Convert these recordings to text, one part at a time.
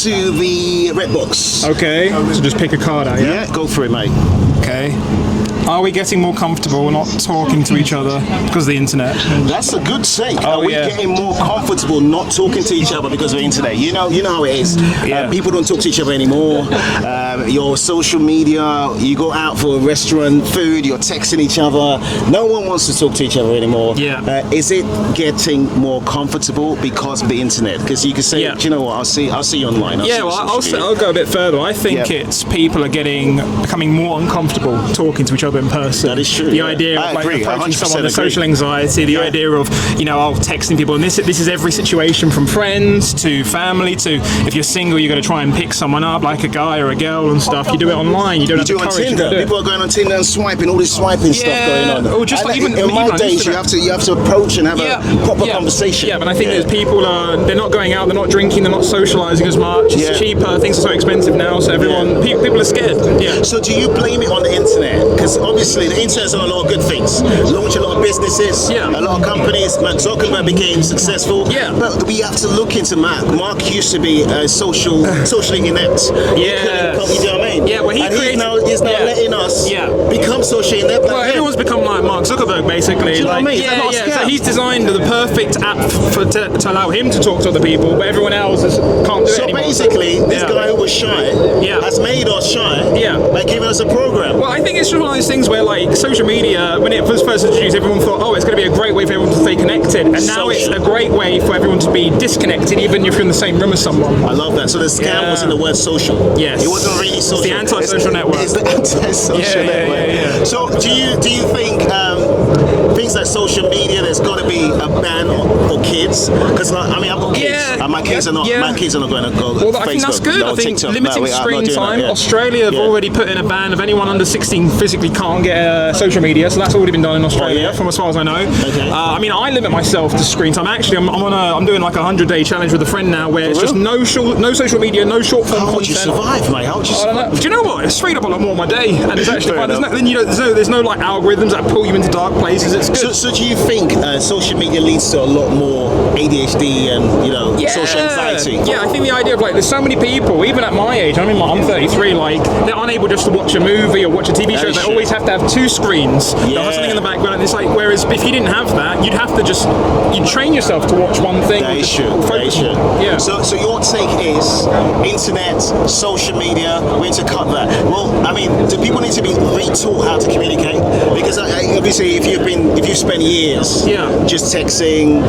to the red box. Okay, so just pick a card out, yeah? Yeah, go for it, mate. Okay. Are we getting more comfortable not talking to each other because of the internet? That's a good take. Are we getting more comfortable not talking to each other because of the internet? You know how it is. People don't talk to each other anymore. Your social media, you go out for a restaurant, food, you're texting each other. No one wants to talk to each other anymore. Yeah. Is it getting more comfortable because of the internet? Because you can say, do you know what? I'll see you online. I'll go a bit further. I think it's people are becoming more uncomfortable talking to each other in person. That is true. The idea of like approaching someone, the social anxiety, the idea of texting people, and this is every situation from friends to family to if you're single, you're going to try and pick someone up like a guy or a girl and stuff. You do it online. You don't have the courage. Tinder. People are going on Tinder and swiping, all this swiping stuff going on. Or just like even in my days, you have to approach and have a proper conversation. Yeah, but I think there's people they're not going out, they're not drinking, they're not socialising as much. It's cheaper. Things are so expensive now, so people are scared. Yeah. So do you blame it on the internet? Because obviously the internet's done a lot of good things. Launched a lot of businesses. Yeah. A lot of companies. Mark Zuckerberg became successful. Yeah. But we have to look into Mark. Mark used to be socially inept. Yeah. You know what I mean? Yeah. Well, he's now letting us become socially inept. Well, everyone's become like Mark Zuckerberg, basically. Do you know what I mean? So he's designed the perfect app to allow him to talk to other people, but everyone else can't do it anymore. So basically, this guy who was shy has made us shy by giving us a program. Well, I think it's just one of those things where, like, social media, when it was first introduced, everyone thought, it's going to be a great way for everyone to stay connected, and now it's a great way for everyone to be disconnected, even if you're in the same room as someone. I love that. So the scam was in the word social. Yes. It wasn't really social. It's the anti-social network. It's the anti-social network. Yeah. So do you think things like social media, there's got to be a ban for kids? Because I've got kids, and my kids are not going to go. Well, I think that's good. I think TikTok, limiting screen time. Australia have already put in a ban of anyone under 16 physically can't get social media, so that's already been done in Australia, from as far as I know. Okay. I limit myself to screen time. Actually, I'm doing like a 100-day challenge with a friend now, where it's just no social media, no short form content. How would you survive, mate? How would you survive? I don't know. Do you know what? It's straight up a lot more of my day, and it's actually fun. There's no like algorithms that pull you into dark places. It's good. So do you think social media leads to a lot more ADHD and social anxiety? Yeah, I think the idea of like there's so many people, even at my age, I'm 33, like they're unable just to watch a movie or watch a TV show. They always have to have two screens. They'll have something in the background. And it's like, whereas if you didn't have that, you'd have to you'd train yourself to watch one thing. That is true. Yeah. So your take is internet, social media, we need to cut that. Well, I mean, do people need to be retaught how to communicate? Because obviously, if you spend years just texting,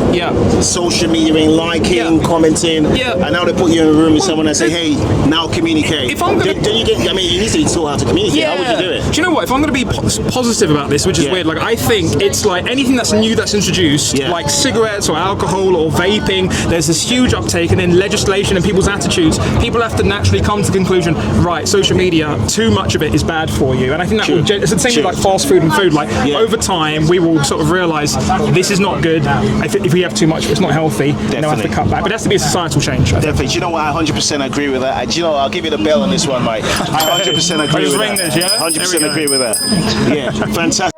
social media, liking, commenting, and now they put you in a room with someone and say, hey, now communicate. If I'm gonna, you need to be taught how to communicate. How would you do it? Do you know what? If I'm going to be positive about this, which is weird, like I think it's like anything that's new that's introduced, like cigarettes or alcohol or vaping, there's this huge uptake, and then legislation and people's attitudes, people have to naturally come to the conclusion, right, social media, too much of it is bad for you. And I think that it's the same with like fast food and food. Like over time, we will sort of realise this is not good. If we have too much, it's not healthy. Then we'll have to cut back. But it has to be a societal change. Definitely. Do you know what? I 100% agree with that. Do you know? I'll give you the bell on this one, mate. I 100% agree with that. 100% agree with that. Yeah, fantastic.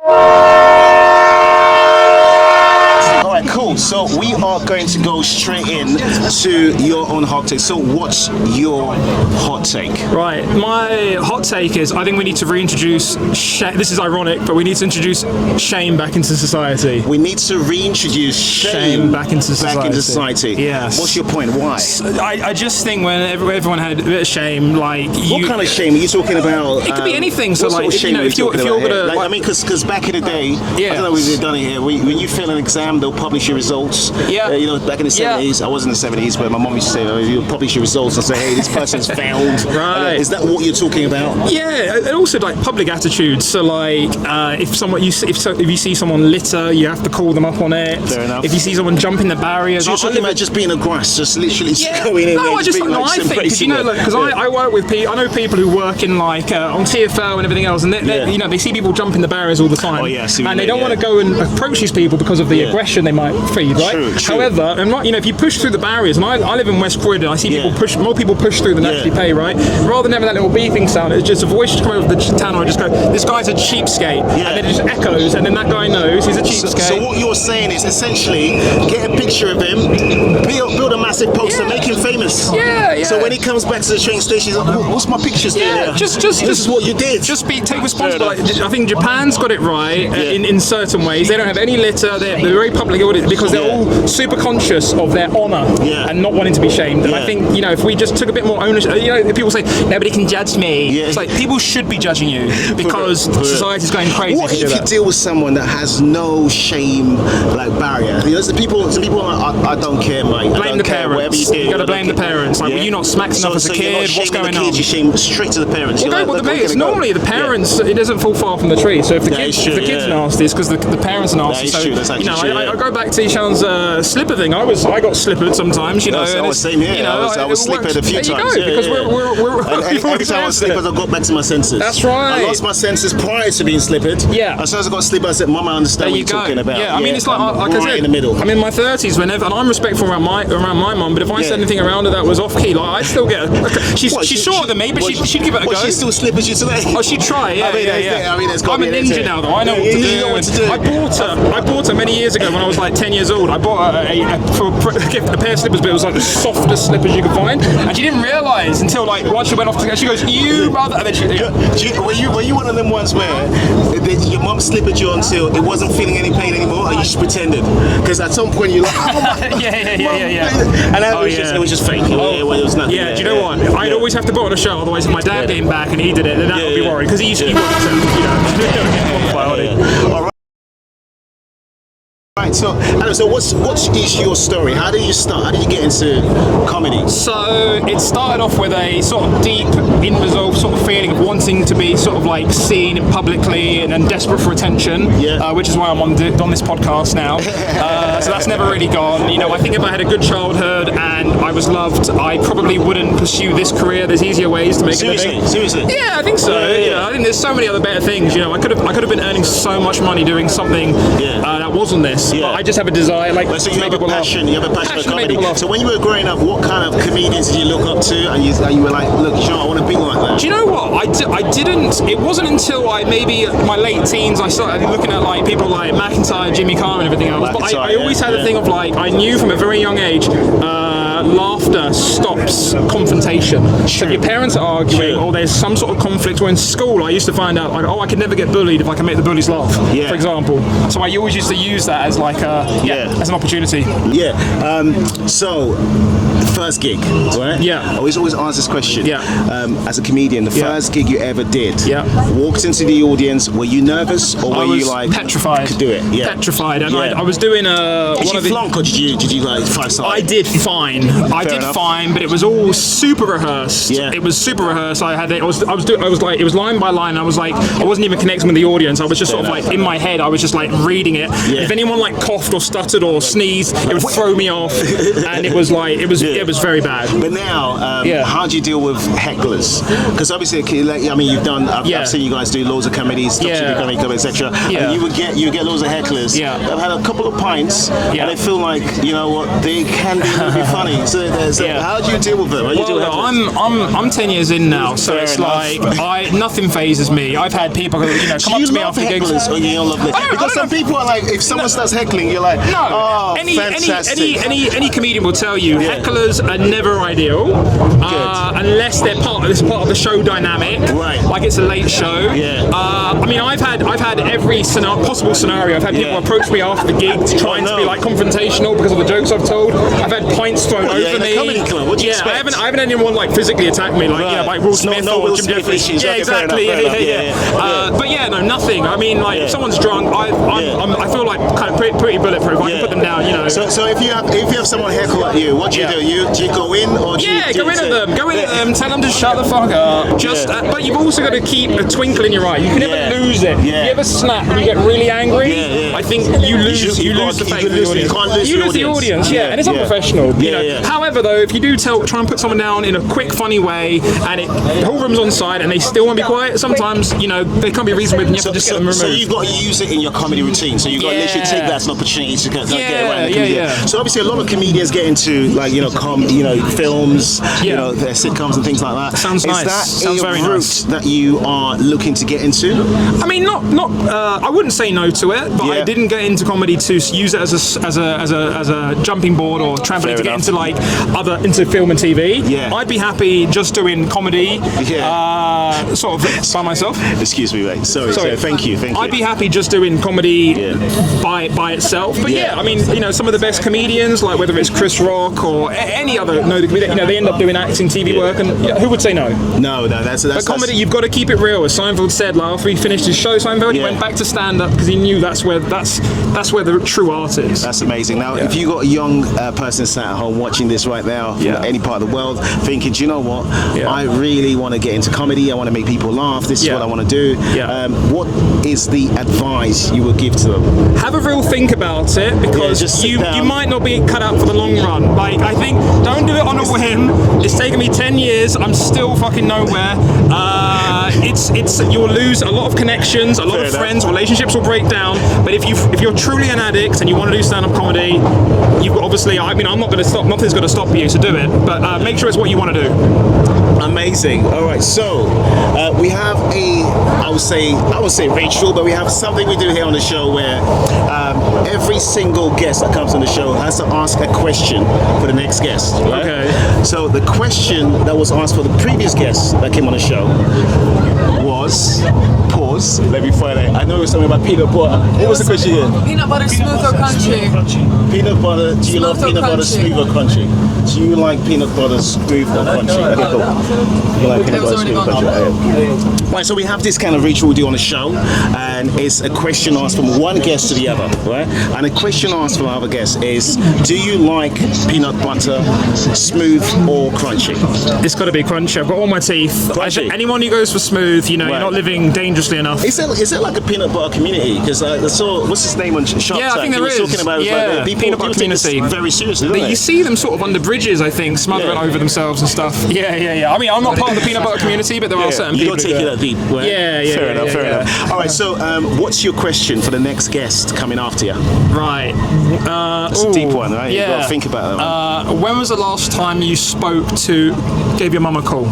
Alright, cool. So we are going to go straight in to your own hot take. So what's your hot take? Right, my hot take is I think we need to reintroduce this is ironic, but we need to introduce shame back into society. We need to reintroduce shame back into society. Yes. What's your point? Why? I just think when everyone had a bit of shame, like what kind of shame are you talking about? It could be anything. So like, if you're gonna, I mean, because back in the day, I don't know if we've done it here. When you fail an exam, they'll publish your results. Back in the 70s, I wasn't in the 70s, but my mom used to say, you'll publish your results and say, hey, this person's failed. Right. Is that what you're talking about? Yeah, and also like public attitudes. So like, if you see someone litter, you have to call them up on it. Fair enough. If you see someone jumping the barriers, so you're talking about just being a grass, just literally going in. No, I think because I work with people. I know people who work in like on TFL and everything else, and they see people jumping the barriers all the time. Oh yeah, and they don't want to go and approach these people because of the aggression they might feed, right? True. However, and if you push through the barriers, and I live in West Croydon, I see more people push through than actually pay, right? Rather than having that little beeping sound, it's just a voice to come over the tannoy and just go, this guy's a cheapskate, and then it just echoes, and then that guy knows he's a cheapskate. So what you're saying is essentially get a picture of him, build a massive poster, make him famous. Yeah, yeah. So when he comes back to the train station, he's like, what's my picture still there? Just this is what you did. Just take responsibility. I think Japan's got it right in certain ways. They don't have any litter. They're very public audit because they're all super conscious of their honour and not wanting to be shamed. And I think, you know, if we just took a bit more ownership, you know, people say nobody can judge me. It's like people should be judging you because society's going crazy. What if you deal with someone that has no shame like barrier? You know, some people are I don't care, mate. Blame the parents. You got to blame the parents. Like, were you not smacked enough as a kid? What's going on? You shame straight to the parents. It's normally the parents. It doesn't fall far from the tree. So if the kid's nasty, it's because the parents are nasty. So you know, I go back to Sean's slipper thing. I got slippered sometimes. You know, same here. I was slippered a few times. Because we're every time I was slippered, I got back to my senses. That's right. I lost my senses prior to being slippered. Yeah. As soon as I got slippered, I said, "Mum, I understand what you're talking about." Yeah, I mean, it's like I said, in the middle. I'm in my 30s, and I'm respectful around my mum. But if I said anything around her that was off key, like I still get. She's shorter than me, but she'd give it a go. She still slippers you today. Oh, she'd try. Yeah, I mean, I'm a ninja now, though. I know what to do. You know what to do. I bought her many years ago when I was like 10 years old. I bought her a gift, a pair of slippers, but it was like the softest slippers you could find. And she didn't realise until like once she went off to she goes, "You brother," and then were you one of them ones where your mum slippered you until it wasn't feeling any pain anymore, or you just pretended? Because at some point you're like, "Oh my yeah. And it was just fake. It was nothing. Yeah, do you know what? I'd always have to put on a show, otherwise if my dad came back and he did it, then that would be worried because he wanted to, you know. All right. Right, so Adam, what is your story? How did you start? How did you get into comedy? So it started off with a sort of deep, unresolved sort of feeling of wanting to be sort of like seen publicly and desperate for attention, which is why I'm on this podcast now. So that's never really gone. You know, I think if I had a good childhood and I was loved, I probably wouldn't pursue this career. There's easier ways to make a living. Seriously? Yeah, I think so. I think there's so many other better things. You know, I could have been earning so much money doing something that wasn't this. But I just have a desire, like, so to make people laugh. You have a passion for comedy. So when you were growing up, what kind of comedians did you look up to? And you were like, look, Sean, I want to be like that. Do you know what? I didn't. It wasn't until maybe my late teens I started looking at like people like McIntyre, Jimmy Carr, and everything else. But I always had a thing of like I knew from a very young age. Laughter stops confrontation. So if your parents are arguing or there's some sort of conflict, or in school I used to find out like, I could never get bullied if I can make the bullies laugh, for example. So I always used to use that as like as an opportunity. So the first gig, right? I always ask this question. As a comedian, the first gig you ever did, walked into the audience, were you nervous or were you like petrified? Could do it. Petrified. And I was doing did you flunk or did you like 5-star? I did fine. I did fine, but it was all super rehearsed. It was super rehearsed. It was line by line. I was like, I wasn't even connecting with the audience. I was just sort of like in my head. I was just like reading it. If anyone like coughed or stuttered or sneezed, it would throw me off, and it was like it was very bad. But now, how do you deal with hecklers? Because obviously, I mean, you've done. I've seen you guys do loads of comedies, comedy, etc. And you get loads of hecklers. I've had a couple of pints, and they feel like they can be funny. So how do you deal with them? I'm 10 years in now, so it's like nothing phases me. I've had people come up to me after gigs. Or you don't love it? Because some people are like, if someone starts heckling, you're like, fantastic. Any comedian will tell you hecklers are never ideal unless they're part of the show dynamic. Right. Like it's a late show. I mean, I've had every possible scenario. I've had people approach me after the gig trying to be like confrontational because of the jokes I've told. I've had pints thrown over me. I haven't had anyone like physically attack me like Will Smith or Jim Jeffries. Exactly. But nothing. I mean, like if someone's drunk, I feel like kind of pretty bulletproof. I can put them down. So if you have someone heckle at you, what do you do? Do you go in or do you go in at them? Go in at them. Tell them to shut the fuck up. But you've also got to keep a twinkle in your eye. You can never lose it. If you ever snap and you get really angry, I think you lose the faith of the audience. You lose the audience. And it's unprofessional. However, though, if you do try and put someone down in a quick, funny way, and the whole room's on side, and they still want to be quiet, sometimes they can't be reasoned with, and you have to just get them removed. So you've got to use it in your comedy routine. So you've got to literally take that as an opportunity to get around the comedian. So obviously, a lot of comedians get into like comedy films, their sitcoms and things like that. Sounds nice. Is that Sounds a very route nice. that you are looking to get into? I mean, not. I wouldn't say no to it, but I didn't get into comedy to use it as a jumping board or trampoline to get into film and TV. Yeah. I'd be happy just doing comedy, sort of by myself. Excuse me, mate. Sorry. Thank you. I'd be happy just doing comedy by itself. But I mean, some of the best comedians, like whether it's Chris Rock or any other, they end up doing acting, TV work, and who would say no? No, that's comedy. You've got to keep it real. As Seinfeld said, like after he finished his show, he went back to stand up because he knew that's where the true art is. That's amazing. Now, if you got a young person sat at home watching this right now from any part of the world, thinking, do you know what? I really want to get into comedy. I want to make people laugh. This is what I want to do. What is the advice you would give to them? Have a real think about it, because you might not be cut out for the long run. Like, I think, don't do it on a whim. It's taken me 10 years. I'm still fucking nowhere. You'll lose a lot of connections, a lot of friends, relationships will break down. But if you're truly an addict and you want to do stand-up comedy, you've obviously. I mean, I'm not going to stop. Nothing's going to stop you to do it. But make sure it's what you want to do. Amazing. All right, so we have I would say ritual, but we have something we do here on the show where every single guest that comes on the show has to ask a question for the next guest. Right? Okay. So the question that was asked for the previous guest that came on the show was, pause, let me find it. I know it was something about peanut butter. What was the question here? Peanut butter smooth or crunchy? Peanut butter, do you love peanut butter smooth or crunchy? Do you like peanut butter smooth or crunchy? Okay, cool. You like peanut butter smooth or crunchy? Right, so we have this kind of ritual we do on the show, and it's a question asked from one guest to the other, right? And a question asked from other guests is, do you like peanut butter smooth or crunchy? It's got to be crunchy. I've got all my teeth. Crunchy. Anyone who goes for smooth, you're not living dangerously enough. Is it like a peanut butter community? Because I saw, what's his name on Shark Tank? I think there is. Talking about peanut butter community. Very seriously, don't they? You see them sort of under bridges, I think, smothering over themselves and stuff. Yeah. I mean, I'm not part of the peanut butter community, but there are certain people. You don't take it that deep. Right? Fair enough. All right, so what's your question for the next guest coming after you? Right. It's a deep one, right? Yeah. You've got to think about it. When was the last time you gave your mum a call?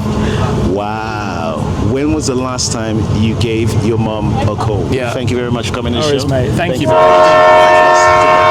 Wow. When was the last time you gave your mum a call? Yeah. Thank you very much for coming on the show. Mate. Thank you very much.